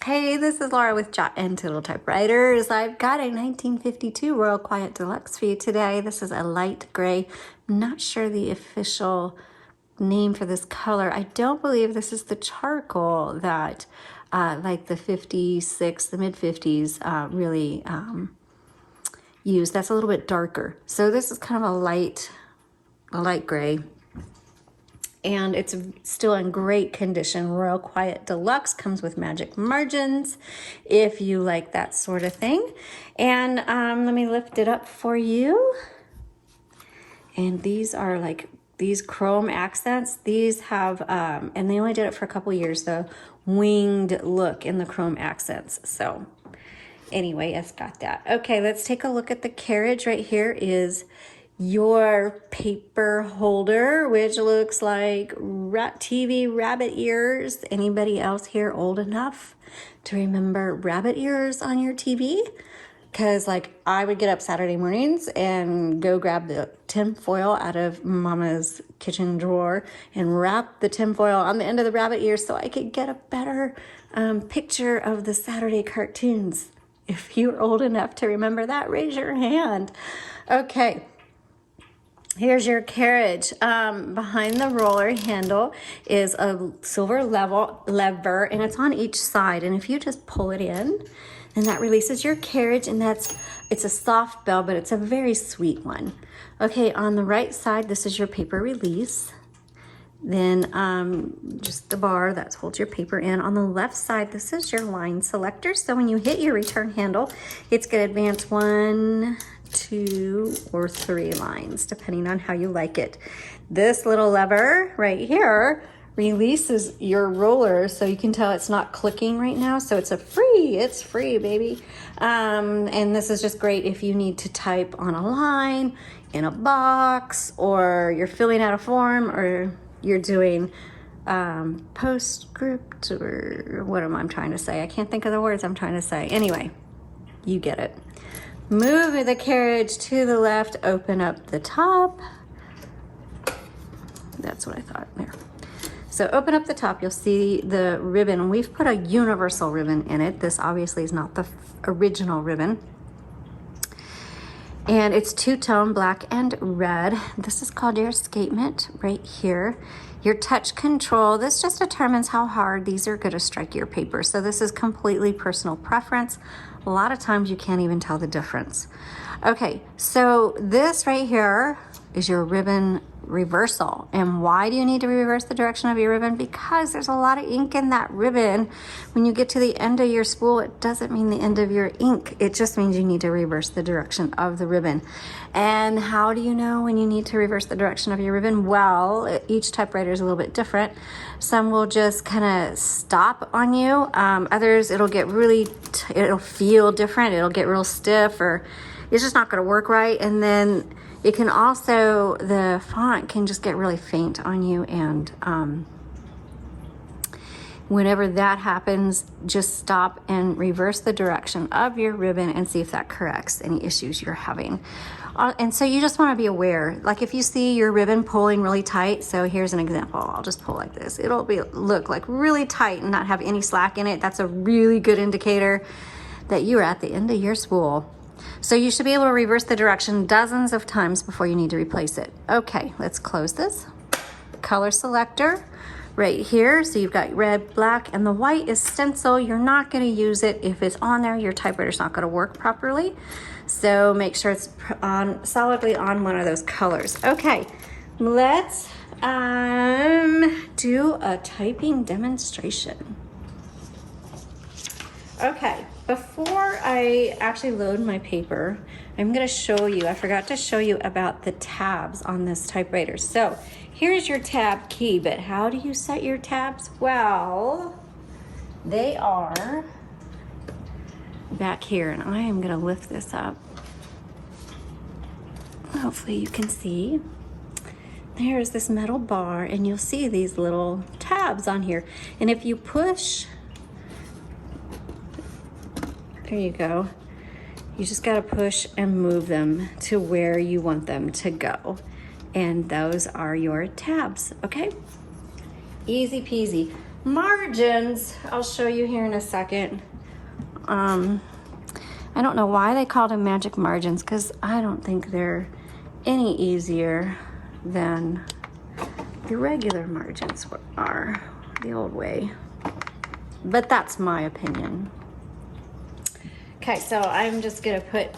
Hey, this is Laura with Jot and Tittle Typewriters. I've got a 1952 Royal Quiet Deluxe for you today. This is a light gray. I'm not sure the official name for this color. I don't believe this is the charcoal that like the 56, the mid 50s really use. That's a little bit darker. So this is kind of a light gray. And it's still in great condition. Royal Quiet Deluxe comes with magic margins if you like that sort of thing. And let me lift it up for you. And these are like these chrome accents. These have, and they only did it for a couple years, the winged look in the chrome accents. So anyway, it's got that. Okay, let's take a look at the carriage. Right here is your paper holder, which looks like TV rabbit ears. Anybody else here old enough to remember rabbit ears on your TV? Because like I would get up Saturday mornings and go grab the tin foil out of Mama's kitchen drawer and wrap the tin foil on the end of the rabbit ears so I could get a better picture of the Saturday cartoons. If you're old enough to remember that, raise your hand. Okay. Here's your carriage. Behind the roller handle is a silver lever, and it's on each side. And if you just pull it in, then that releases your carriage, and it's a soft bell, but it's a very sweet one. Okay, on the right side, this is your paper release. Then just the bar that holds your paper in. On the left side, this is your line selector. So when you hit your return handle, it's going to advance 1, 2, or 3 lines, depending on how you like it. This little lever right here releases your roller, so you can tell it's not clicking right now. So it's free, baby. And this is just great if you need to type on a line, in a box, or you're filling out a form, or you're doing postscript, or what am I trying to say? I can't think of the words I'm trying to say. Anyway, you get it. Move the carriage to the left, open up the top. That's what I thought there. So open up the top, you'll see the ribbon. We've put a universal ribbon in it. This obviously is not the original ribbon. And it's two-tone, black and red. This is called your escapement right here. Your touch control, this just determines how hard these are gonna strike your paper. So this is completely personal preference. A lot of times you can't even tell the difference. Okay, so this right here is your ribbon reversal. And why do you need to reverse the direction of your ribbon? Because there's a lot of ink in that ribbon. When you get to the end of your spool, it doesn't mean the end of your ink. It just means you need to reverse the direction of the ribbon. And how do you know when you need to reverse the direction of your ribbon? Well, each typewriter is a little bit different. Some will just kind of stop on you. Others, it'll get really, it'll feel different. It'll get real stiff, or it's just not going to work right. And then it can also, the font can just get really faint on you, and whenever that happens, just stop and reverse the direction of your ribbon and see if that corrects any issues you're having. And so you just want to be aware, like if you see your ribbon pulling really tight, so here's an example, I'll just pull like this. It'll look like really tight and not have any slack in it. That's a really good indicator that you're at the end of your spool. So you should be able to reverse the direction dozens of times before you need to replace it. Okay, let's close this. Color selector right here. So you've got red, black, and the white is stencil. You're not going to use it. If it's on there, your typewriter's not going to work properly. So make sure it's solidly on one of those colors. Okay, let's do a typing demonstration. Okay, before I actually load my paper, I'm going to show you, I forgot to show you about the tabs on this typewriter. So here's your tab key, but how do you set your tabs? Well, they are back here, and I am going to lift this up. Hopefully you can see. There's this metal bar, and you'll see these little tabs on here. And if you push, there you go. You just got to push and move them to where you want them to go. And those are your tabs, okay? Easy peasy. margins, I'll show you here in a second. I don't know why they called them magic margins, because I don't think they're any easier than the regular margins are, the old way. But that's my opinion. Okay, so I'm just gonna put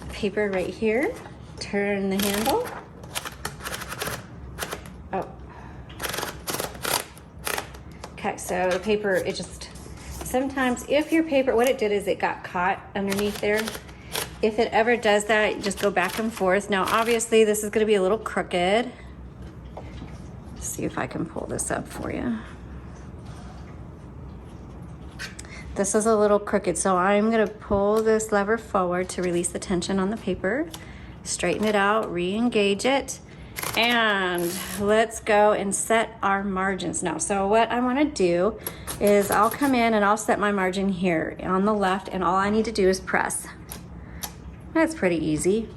paper right here, turn the handle. Oh. Okay, so the paper, it just, sometimes if your paper, what it did is it got caught underneath there. If it ever does that, just go back and forth. Now, obviously, this is gonna be a little crooked. Let's see if I can pull this up for you. This is a little crooked, so I'm gonna pull this lever forward to release the tension on the paper, straighten it out, re-engage it, and let's go and set our margins now. So what I wanna do is I'll come in and I'll set my margin here on the left, and all I need to do is press. That's pretty easy.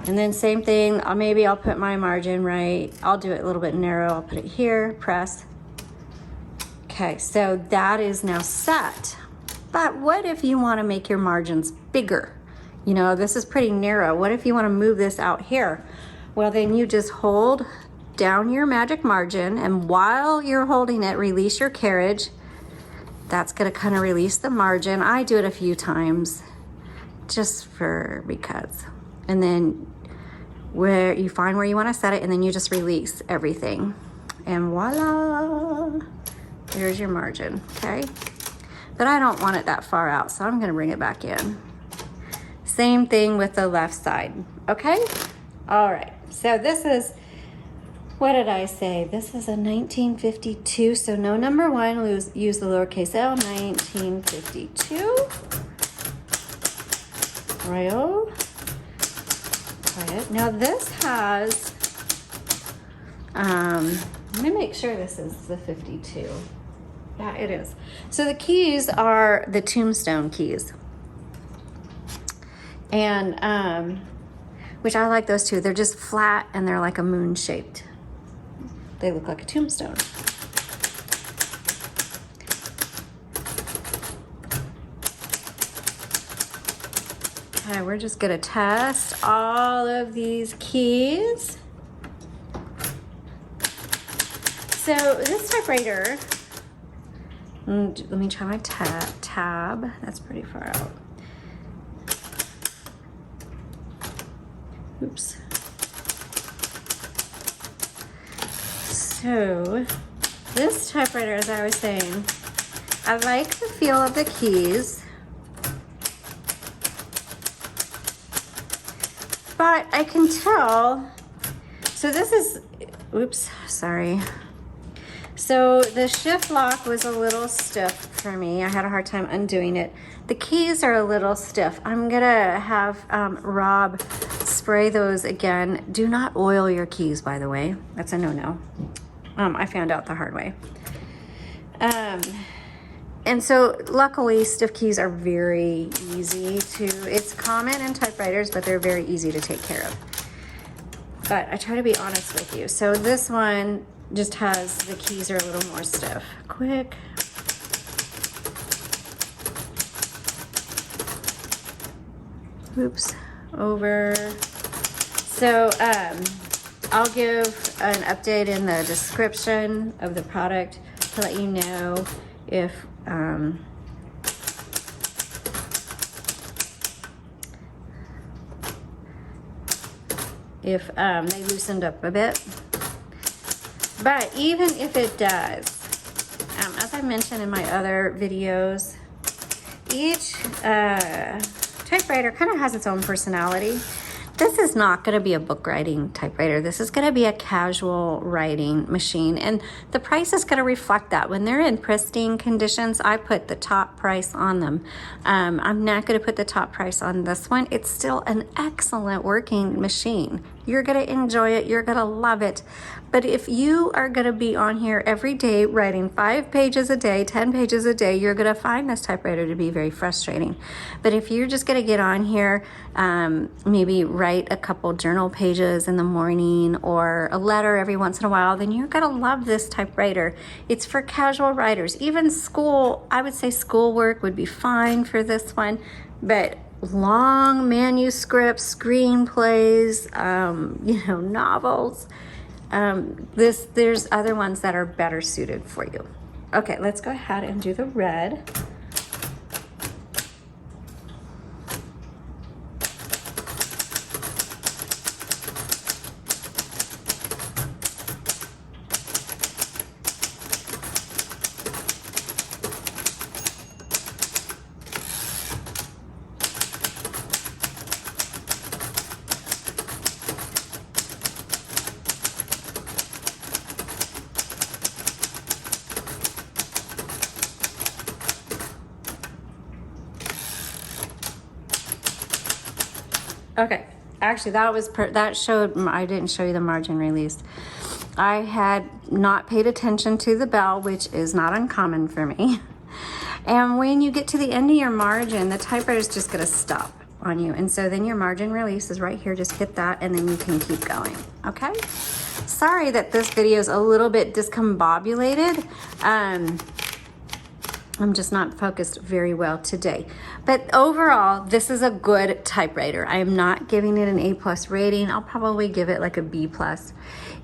And then same thing, maybe I'll put my margin right. I'll do it a little bit narrow. I'll put it here, press. Okay, so that is now set. But what if you want to make your margins bigger? You know, this is pretty narrow. What if you want to move this out here? Well, then you just hold down your magic margin, and while you're holding it, release your carriage. That's going to kind of release the margin. I do it a few times just because. And then where you find where you want to set it, and then you just release everything. And voila, there's your margin, okay? But I don't want it that far out, so I'm gonna bring it back in. Same thing with the left side, okay? All right, so this is, what did I say? This is a 1952, so no number one, use the lowercase l, 1952. Royal. Now this has, let me make sure this is the 52. Yeah, it is. So the keys are the tombstone keys. And, which I like those too. They're just flat and they're like a moon shaped. They look like a tombstone. Okay, we're just gonna test all of these keys. So this typewriter, let me try my tab. That's pretty far out. Oops. So this typewriter, as I was saying, I like the feel of the keys. But I can tell, so this is, oops, sorry. So the shift lock was a little stiff for me. I had a hard time undoing it. The keys are a little stiff. I'm gonna have Rob spray those again. Do not oil your keys, by the way. That's a no-no. I found out the hard way. And so luckily stiff keys are very easy to, it's common in typewriters, but they're very easy to take care of. But I try to be honest with you. So this one just has, the keys are a little more stiff. Quick. Oops, over. So I'll give an update in the description of the product to let you know if they loosened up a bit. But even if it does, as I mentioned in my other videos, each typewriter kind of has its own personality. This is not going to be a book writing typewriter. This is going to be a casual writing machine, and the price is going to reflect that. When they're in pristine conditions, I put the top price on them. I'm not going to put the top price on this one. It's still an excellent working machine. You're gonna enjoy it, you're gonna love it. But if you are gonna be on here every day writing 5 pages a day, 10 pages a day, you're gonna find this typewriter to be very frustrating. But if you're just gonna get on here, maybe write a couple journal pages in the morning or a letter every once in a while, then you're gonna love this typewriter. It's for casual writers. Even school, I would say schoolwork would be fine for this one, but long manuscripts, screenplays, novels, there's other ones that are better suited for you. Okay, let's go ahead and do the red. Okay, actually that showed, I didn't show you the margin release. I had not paid attention to the bell, which is not uncommon for me. And when you get to the end of your margin, the typewriter is just gonna stop on you. And so then your margin release is right here, just hit that and then you can keep going, okay? Sorry that this video is a little bit discombobulated. I'm just not focused very well today. But overall, this is a good typewriter. I am not giving it an A+ rating. I'll probably give it like a B+.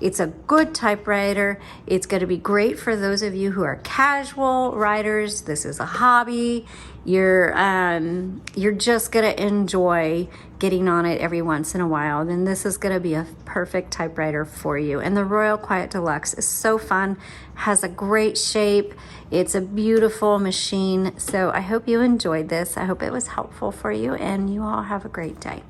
It's a good typewriter. It's gonna be great for those of you who are casual writers. This is a hobby. You're just gonna enjoy getting on it every once in a while. Then this is gonna be a perfect typewriter for you. And the Royal Quiet Deluxe is so fun, has a great shape. It's a beautiful machine. So I hope you enjoyed this. I hope it was helpful for you and you all have a great day.